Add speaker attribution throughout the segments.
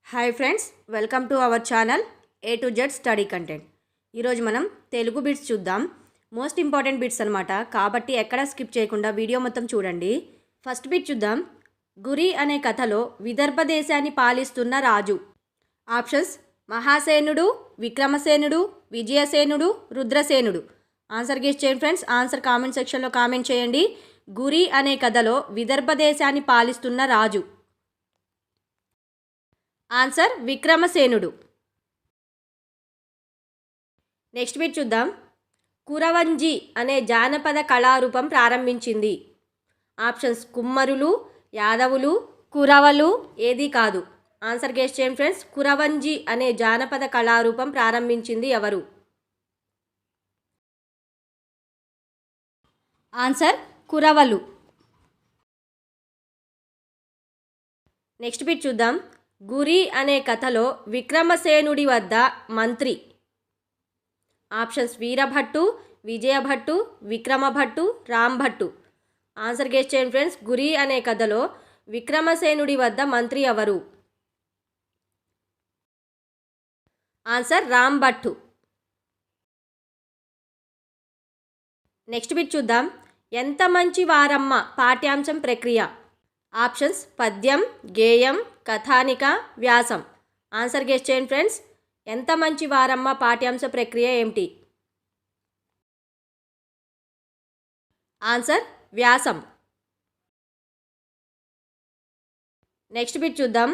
Speaker 1: Hi friends, welcome to our channel A to Z study content. ఈరోజు మనం Telugu bits చూద్దాం. Most important bits అనమాట, కాబట్టి ఎక్కడ స్కిప్ చేయకుండా వీడియో మొత్తం చూడండి. ఫస్ట్ బిట్ చూద్దాం. గురి అనే కథలో విదర్భ దేశాన్ని పాలిస్తున్న రాజు. ఆప్షన్స్: మహాసేనుడు, విక్రమసేనుడు, విజయసేనుడు, రుద్రసేనుడు. ఆన్సర్ గెస్ చేయండి ఫ్రెండ్స్. ఆన్సర్ కామెంట్ సెక్షన్లో కామెంట్ చేయండి. గురి అనే కథలో విదర్భ దేశాన్ని పాలిస్తున్న రాజు. ఆన్సర్ విక్రమసేనుడు. నెక్స్ట్ బిట్ చూద్దాం. కురవంజి అనే జానపద కళారూపం ప్రారంభించింది. ఆప్షన్స్: కుమ్మరులు, యాదవులు, కురవలు. ఏది కాదు. ఆన్సర్ గెస్ చేయండి ఫ్రెండ్స్. కురవంజి అనే జానపద కళారూపం ప్రారంభించింది ఎవరు? ఆన్సర్ కురవలు. నెక్స్ట్ బిట్ చూద్దాం. గురి అనే కథలో విక్రమసేనుడి వద్ద మంత్రి. ఆప్షన్స్: వీరభట్టు, విజయభట్టు, విక్రమభట్టు, రాంభట్టు. ఆన్సర్ గెస్ చేయండి ఫ్రెండ్స్. గురి అనే కథలో విక్రమసేనుడి వద్ద మంత్రి ఎవరు? ఆన్సర్ రాంభట్టు. నెక్స్ట్ బిట్ చూద్దాం. ఎంత మంచి వారమ్మ పాఠ్యాంశం ప్రక్రియ. ఆప్షన్స్: పద్యం, గేయం, కథానిక, వ్యాసం. ఆన్సర్ గెస్ చేయండి ఫ్రెండ్స్. ఎంత మంచి వారమ్మ పాఠ్యాంశ ప్రక్రియ ఏమిటి? ఆన్సర్ వ్యాసం. నెక్స్ట్ బిట్ చూద్దాం.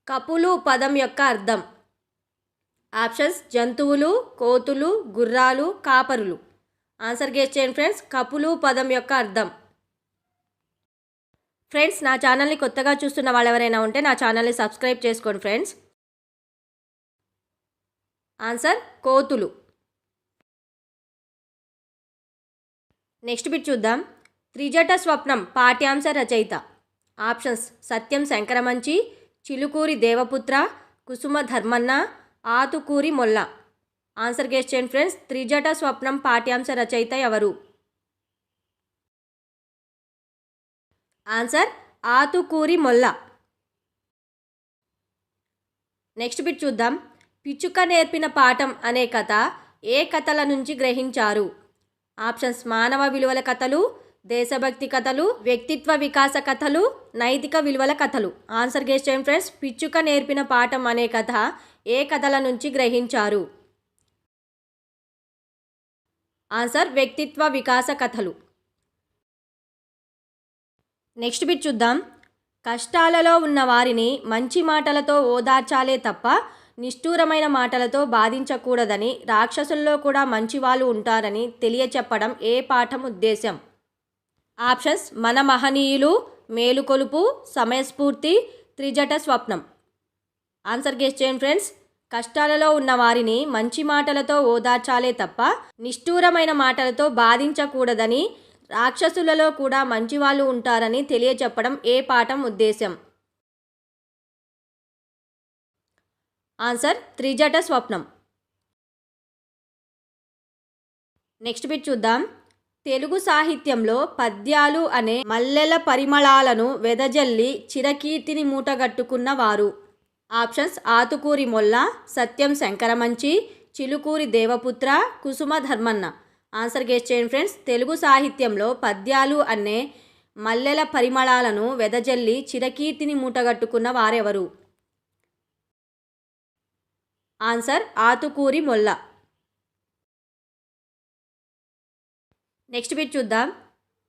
Speaker 1: కపులు పదం యొక్క అర్థం. ఆప్షన్స్: జంతువులు, కోతులు, గుర్రాలు, కాపరులు. ఆన్సర్ గెస్ చేయండి ఫ్రెండ్స్. కపులు పదం యొక్క అర్థం. ఫ్రెండ్స్, నా ఛానల్ని కొత్తగా చూస్తున్న వాళ్ళు ఎవరైనా ఉంటే నా ఛానల్ని సబ్స్క్రైబ్ చేసుకోండి ఫ్రెండ్స్. ఆన్సర్ కోతులు. నెక్స్ట్ బిట్ చూద్దాం. త్రిజట స్వప్నం పాఠ్యాంశ రచయిత. Options: Satyam Sankaramanchi, Chilukuri Devaputra, Kusuma Dharmanna, Athukuri Molla. Answer guess చేయండి ఫ్రెండ్స్. త్రిజట స్వప్నం పాఠ్యాంశ రచయిత ఎవరు? Answer Athukuri Molla. Next bit చూద్దాం. పిచ్చుక నేర్పిన పాఠం అనే కథ ఏ కథల నుంచి గ్రహించారు? ఆప్షన్స్: మానవ విలువల కథలు, దేశభక్తి కథలు, వ్యక్తిత్వ వికాస కథలు, నైతిక విలువల కథలు. ఆన్సర్ గెస్ చేయండి ఫ్రెండ్స్. పిచ్చుక నేర్పిన పాఠం అనే కథ ఏ కథల నుంచి గ్రహించారు? ఆన్సర్ వ్యక్తిత్వ వికాస కథలు. నెక్స్ట్ బిట్ చూద్దాం. కష్టాలలో ఉన్న వారిని మంచి మాటలతో ఓదార్చాలే తప్ప నిష్ఠూరమైన మాటలతో బాధించకూడదని, రాక్షసుల్లో కూడా మంచి వాళ్ళు ఉంటారని తెలియచెప్పడం ఏ పాఠం ఉద్దేశం? ఆప్షన్స్: మన మహనీయులు, మేలుకొలుపు, సమయస్ఫూర్తి, త్రిజట స్వప్నం. ఆన్సర్ గెస్ చేయండి ఫ్రెండ్స్. కష్టాలలో ఉన్న వారిని మంచి మాటలతో ఓదార్చాలే తప్ప నిష్ఠూరమైన మాటలతో బాధించకూడదని, రాక్షసులలో కూడా మంచివాళ్ళు ఉంటారని తెలియచెప్పడం ఏ పాఠం ఉద్దేశం? ఆన్సర్ త్రిజట స్వప్నం. నెక్స్ట్ బిట్ చూద్దాం. తెలుగు సాహిత్యంలో పద్యాలు అనే మల్లెల పరిమళాలను వెదజల్లి చిరకీర్తిని మూటగట్టుకున్న వారు. Options: Athukuri Molla, Satyam Sankaramanchi, Chilukuri Devaputra, Kusuma Dharmanna. Answer guess చేయండి ఫ్రెండ్స్. తెలుగు సాహిత్యంలో పద్యాలు అనే మల్లెల పరిమళాలను వెదజల్లి చిరకీర్తిని మూటగట్టుకున్న వారెవరు? Answer Athukuri Molla. Next bit చూద్దాం.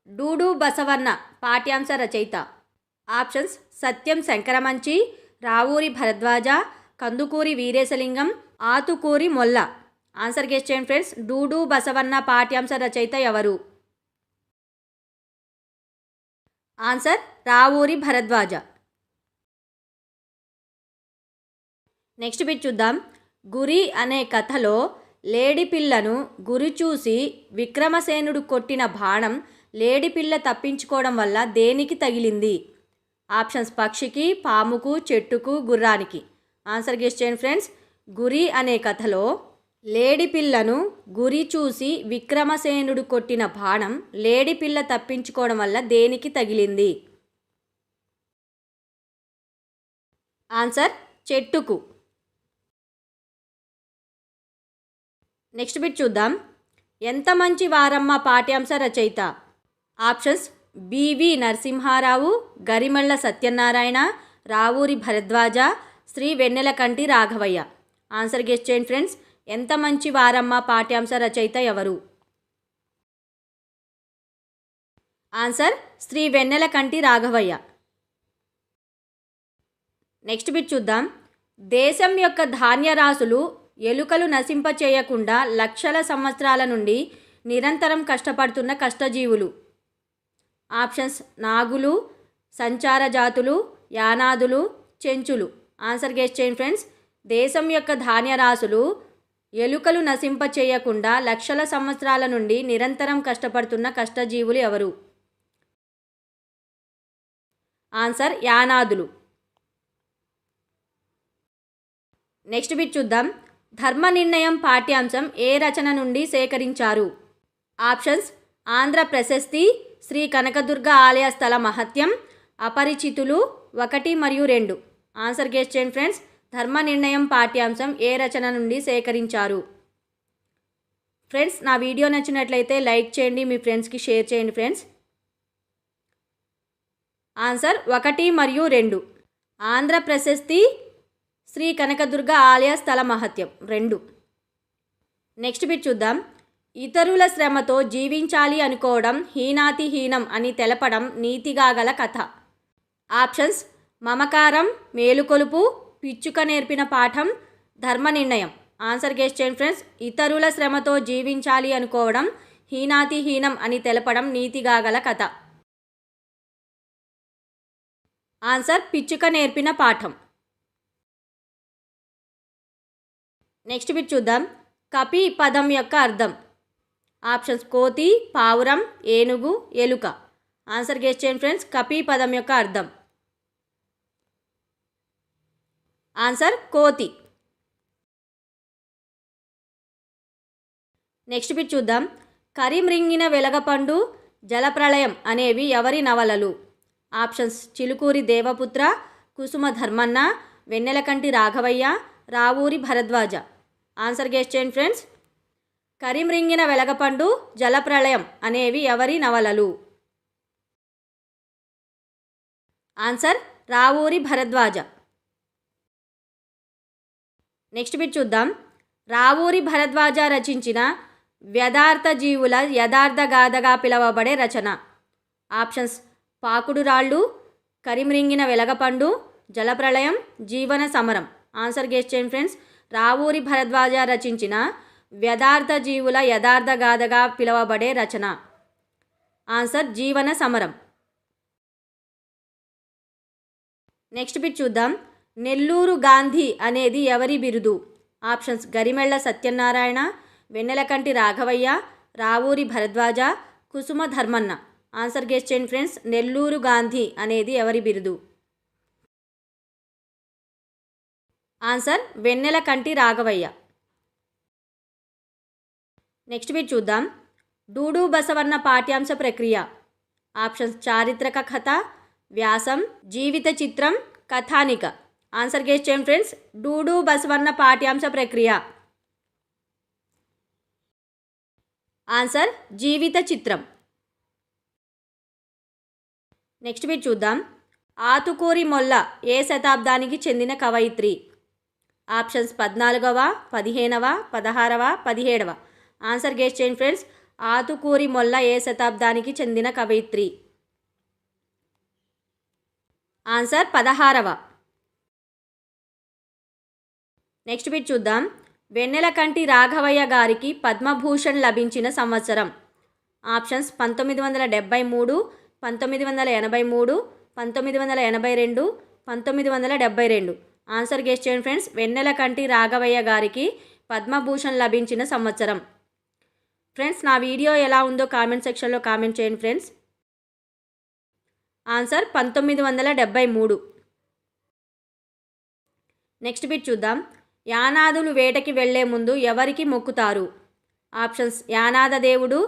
Speaker 1: డూడు బసవన్న పాఠ్యాంశ రచయిత. Options: Satyam Sankaramanchi, Ravuri Bharadwaja, Kandukuri Veeresalingam, Athukuri Molla. Answer guess చేయండి ఫ్రెండ్స్. డూడు బసవన్న పాఠ్యాంశ రచయిత ఎవరు? Answer Ravuri Bharadwaja. Next bit చూద్దాం. గురి అనే కథలో లేడిపిల్లను గురి చూసి విక్రమసేనుడు కొట్టిన బాణం లేడిపిల్ల తప్పించుకోవడం వల్ల దేనికి తగిలింది? ఆప్షన్స్: పక్షికి, పాముకు, చెట్టుకు, గుర్రానికి. ఆన్సర్ గెస్ చేయండి ఫ్రెండ్స్. గురి అనే కథలో లేడిపిల్లను గురి చూసి విక్రమసేనుడు కొట్టిన బాణం లేడిపిల్ల తప్పించుకోవడం వల్ల దేనికి తగిలింది? ఆన్సర్ చెట్టుకు. నెక్స్ట్ బిట్ చూద్దాం. ఎంత మంచి వారమ్మ పాఠ్యాంశ రచయిత. Options BV Narasimharao, Garimella Satyanarayana, Ravuri Bharadwaja, Sri Vennelakanti Raghavaiah. Answer guess చేయండి ఫ్రెండ్స్. ఎంత మంచి వారమ్మ పాఠ్యాంశ రచయిత ఎవరు? Answer Sri Vennelakanti Raghavayya. Next bit చూద్దాం. దేశం యొక్క ధాన్య రాసులు ఎలుకలు నశింపచేయకుండా లక్షల సంవత్సరాల నుండి నిరంతరం కష్టపడుతున్న కష్టజీవులు. ఆప్షన్స్ నాగులు, సంచార జాతులు, యానాదులు, చెంచులు. ఆన్సర్ గెస్ చేయండి ఫ్రెండ్స్. దేశం యొక్క ధాన్య రాసులు ఎలుకలు నశింపచేయకుండా లక్షల సంవత్సరాల నుండి నిరంతరం కష్టపడుతున్న కష్టజీవులు ఎవరు? ఆన్సర్ యానాదులు. నెక్స్ట్ బిట్ చూద్దాం. ధర్మ నిర్ణయం పాఠ్యాంశం ఏ రచన నుండి సేకరించారు? ఆప్షన్స్ ఆంధ్ర ప్రశస్తి, శ్రీ కనకదుర్గ ఆలయ స్థల మహత్యం, అపరిచితులు 1 మరియు 2. ఆన్సర్ గెస్ చేయండి ఫ్రెండ్స్. ధర్మ నిర్ణయం పాఠ్యాంశం ఏ రచన నుండి సేకరించారు? ఫ్రెండ్స్ నా వీడియో నచ్చినట్లయితే లైక్ చేయండి, మీ ఫ్రెండ్స్కి షేర్ చేయండి ఫ్రెండ్స్. ఆన్సర్ 1 మరియు 2. ఆంధ్ర ప్రశస్తి, శ్రీ కనకదుర్గ ఆలయ స్థల మహత్యం 2. నెక్స్ట్ బిట్ చూద్దాం. ఇతరుల శ్రమతో జీవించాలి అనుకోవడం హీనాతిహీనం అని తెలపడం నీతిగా గల కథ. ఆప్షన్స్ మమకారం, మేలుకొలుపు, పిచ్చుక నేర్పిన పాఠం, ధర్మ నిర్ణయం. ఆన్సర్ గెస్ చేయండి ఫ్రెండ్స్. ఇతరుల శ్రమతో జీవించాలి అనుకోవడం హీనాతిహీనం అని తెలపడం నీతిగా గల కథ. ఆన్సర్ పిచ్చుక నేర్పిన పాఠం. నెక్స్ట్ బిట్ చూద్దాం. కపి పదం యొక్క అర్థం. ఆప్షన్స్ కోతి, పావురం, ఏనుగు, ఎలుక. ఆన్సర్ గెస్ చేయండి ఫ్రెండ్స్. కపి పదం యొక్క అర్థం. ఆన్సర్ కోతి. నెక్స్ట్ బిట్ చూద్దాం. కరిమ్రింగిన వెలగపండు, జలప్రళయం అనేవి ఎవరి నవలలు? Options Chilukuri Devaputra, Kusuma Dharmanna, Vennelakanti Raghavayya, Ravuri Bharadwaja. Answer guess చేయండి ఫ్రెండ్స్. కరిమ్రింగిన వెలగపండు, జలప్రళయం అనేవి ఎవరి నవలలు? Answer Ravuri Bharadwaja. Next bit చూద్దాం. రావూరి భరద్వాజ రచించిన వ్యదార్థ జీవుల యథార్థ గాథగా పిలువబడే రచన. ఆప్షన్స్ పాకుడు రాళ్ళు, కరిమ్రింగిన వెలగపండు, జలప్రళయం, జీవన సమరం. ఆన్సర్ గెస్ చేయండి ఫ్రెండ్స్. రావూరి భరద్వాజ రచించిన వ్యదార్థ జీవుల యథార్థ గాథగా పిలువబడే రచన. ఆన్సర్ జీవన సమరం. నెక్స్ట్ బిట్ చూద్దాం. నెల్లూరు గాంధీ అనేది ఎవరి బిరుదు? Options Garimella Satyanarayana, Vennelakanti Raghavayya, Ravuri Bharadwaja, Kusuma Dharmanna. Answer guess చేయండి ఫ్రెండ్స్. నెల్లూరు గాంధీ అనేది ఎవరి బిరుదు? Answer Vennelakanti Raghavayya. Next bit చూద్దాం. డూడు బసవన్న పాఠ్యాంశ ప్రక్రియ. ఆప్షన్స్ చారిత్రక కథ, వ్యాసం, జీవిత చిత్రం, కథానిక. ఆన్సర్ గెస్ చేయండి ఫ్రెండ్స్. డూడు బసవన్న పాఠ్యాంశ ప్రక్రియ. ఆన్సర్ జీవిత చిత్రం. నెక్స్ట్ బిట్ చూద్దాం. ఆతుకూరి మొల్ల ఏ శతాబ్దానికి చెందిన కవయిత్రి? ఆప్షన్స్ 14వ, 15వ, 16వ, 17వ. ఆన్సర్ గెస్ చేయండి ఫ్రెండ్స్. ఆతుకూరి మొల్ల ఏ శతాబ్దానికి చెందిన కవయిత్రి? ఆన్సర్ 16వ. నెక్స్ట్ బిట్ చూద్దాం. వెన్నెలకంటి రాఘవయ్య గారికి పద్మభూషణ్ లభించిన సంవత్సరం. ఆప్షన్స్ 1973, 1983, 1982, 1972. ఆన్సర్ గెస్ చేయండి ఫ్రెండ్స్. వెన్నెలకంటి రాఘవయ్య గారికి పద్మభూషణ్ లభించిన సంవత్సరం. ఫ్రెండ్స్ నా వీడియో ఎలా ఉందో కామెంట్ సెక్షన్లో కామెంట్ చేయండి ఫ్రెండ్స్. ఆన్సర్ 1973. నెక్స్ట్ బిట్ చూద్దాం. యానాదులు వేటకి వెళ్లే ముందు ఎవరికి మొక్కుతారు? ఆప్షన్స్ యానాద దేవుడు,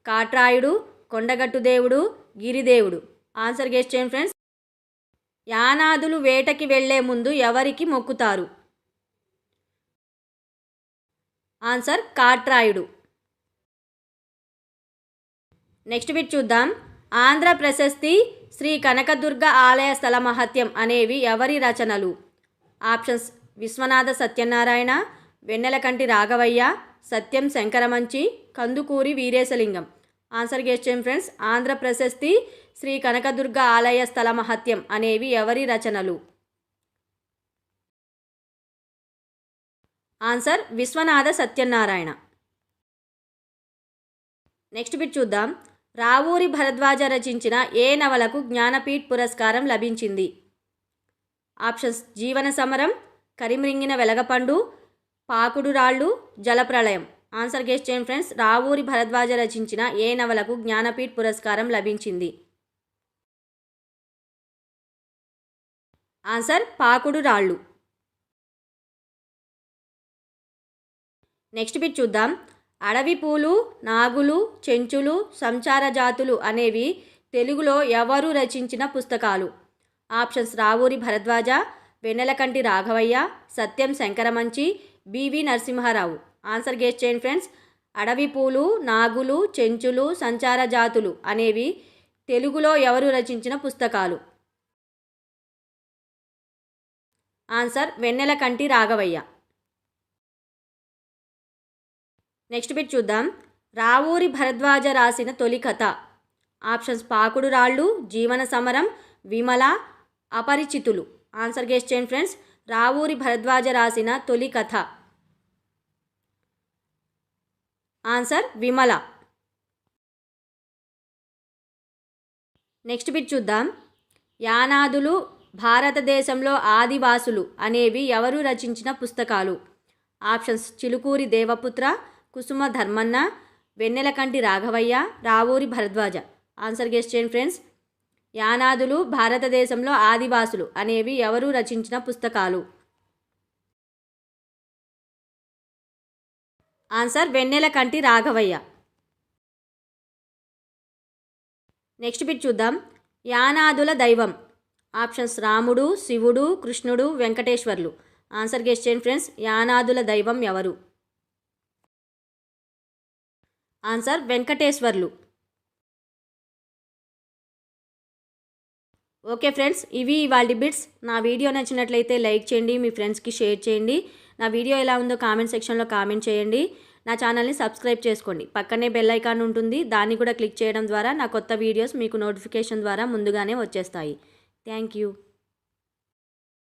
Speaker 1: కాట్రాయుడు, కొండగట్టు దేవుడు, గిరిదేవుడు. ఆన్సర్ గెస్ చేయండి ఫ్రెండ్స్. యానాదులు వేటకి వెళ్లే ముందు ఎవరికి మొక్కుతారు? ఆన్సర్ కాట్రాయుడు. నెక్స్ట్ బిట్ చూద్దాం. ఆంధ్ర ప్రశస్తి, శ్రీ కనకదుర్గ ఆలయ స్థల మహత్యం అనేవి ఎవరి రచనలు? Options: Viswanatha Satyanarayana, Vennelakanti Raghavayya, Satyam Sankaramanchi, Kandukuri Veeresalingam. Answer guess చేయండి ఫ్రెండ్స్. ఆంధ్ర ప్రశస్తి, శ్రీ కనకదుర్గ ఆలయ స్థల మహత్యం అనేవి ఎవరి రచనలు? Answer Viswanatha Satyanarayana. Next bit చూద్దాం. రావూరి భరద్వాజ రచించిన ఏ నవలకు జ్ఞానపీఠ్ పురస్కారం లభించింది? ఆప్షన్స్: జీవన సమరం, కరిమ్రింగిన వెలగపండు, పాకుడు రాళ్ళు, జలప్రళయం. ఆన్సర్ గెస్ చేయండి ఫ్రెండ్స్. రావూరి భరద్వాజ రచించిన ఏ నవలకు జ్ఞానపీఠ్ పురస్కారం లభించింది? ఆన్సర్ పాకుడు రాళ్ళు. నెక్స్ట్ బిట్ చూద్దాం. అడవి పూలు, నాగులు, చెంచులు, సంచార జాతులు అనేవి తెలుగులో ఎవరు రచించిన పుస్తకాలు? Options: Ravuri Bharadwaja, Vennelakanti Raghavayya, Satyam Sankaramanchi, BV Narasimharao. Answer guess చేయండి ఫ్రెండ్స్. అడవి పూలు, నాగులు, చెంచులు, సంచార జాతులు అనేవి తెలుగులో ఎవరు రచించిన పుస్తకాలు? Answer Vennelakanti Raghavayya. Next bit చూద్దాం. రావూరి భరద్వాజ రాసిన తొలి కథ? ఆప్షన్స్: పాకుడు రాళ్ళు, జీవన సమరం, విమల, అపరిచితులు. ఆన్సర్ గెస్ చేయండి ఫ్రెండ్స్. రావూరి భరద్వాజ రాసిన తొలి కథ. ఆన్సర్ విమల. నెక్స్ట్ బిట్ చూద్దాం. యానాదులు, భారతదేశంలో ఆదివాసులు అనేవి ఎవరు రచించిన పుస్తకాలు? Options: Chilukuri Devaputra, Kusuma Dharmanna, Vennelakanti Raghavayya, Ravuri Bharadwaja. Answer guess చేయండి ఫ్రెండ్స్. యానాదులు, భారతదేశంలో ఆదివాసులు అనేవి ఎవరు రచించిన పుస్తకాలు? Answer Vennelakanti Raghavayya. Next bit చూద్దాం. యానాదుల దైవం? ఆప్షన్స్: రాముడు, శివుడు, కృష్ణుడు, వెంకటేశ్వర్లు. ఆన్సర్ గెస్ చేయండి ఫ్రెండ్స్. యానాదుల దైవం ఎవరు? ఆన్సర్ వెంకటేశ్వర్లు. ఓకే ఫ్రెండ్స్, ఇవి ఇవాళ బిట్స్. నా వీడియో నచ్చినట్లయితే లైక్ చేయండి, మీ ఫ్రెండ్స్కి షేర్ చేయండి. నా వీడియో ఎలా ఉందో కామెంట్ సెక్షన్లో కామెంట్ చేయండి. నా ఛానల్ని సబ్స్క్రైబ్ చేసుకోండి. పక్కనే బెల్ ఐకాన్ ఉంటుంది, దాన్ని కూడా క్లిక్ చేయడం ద్వారా నా కొత్త వీడియోస్ మీకు నోటిఫికేషన్ ద్వారా ముందుగానే వచ్చేస్తాయి. Thank you.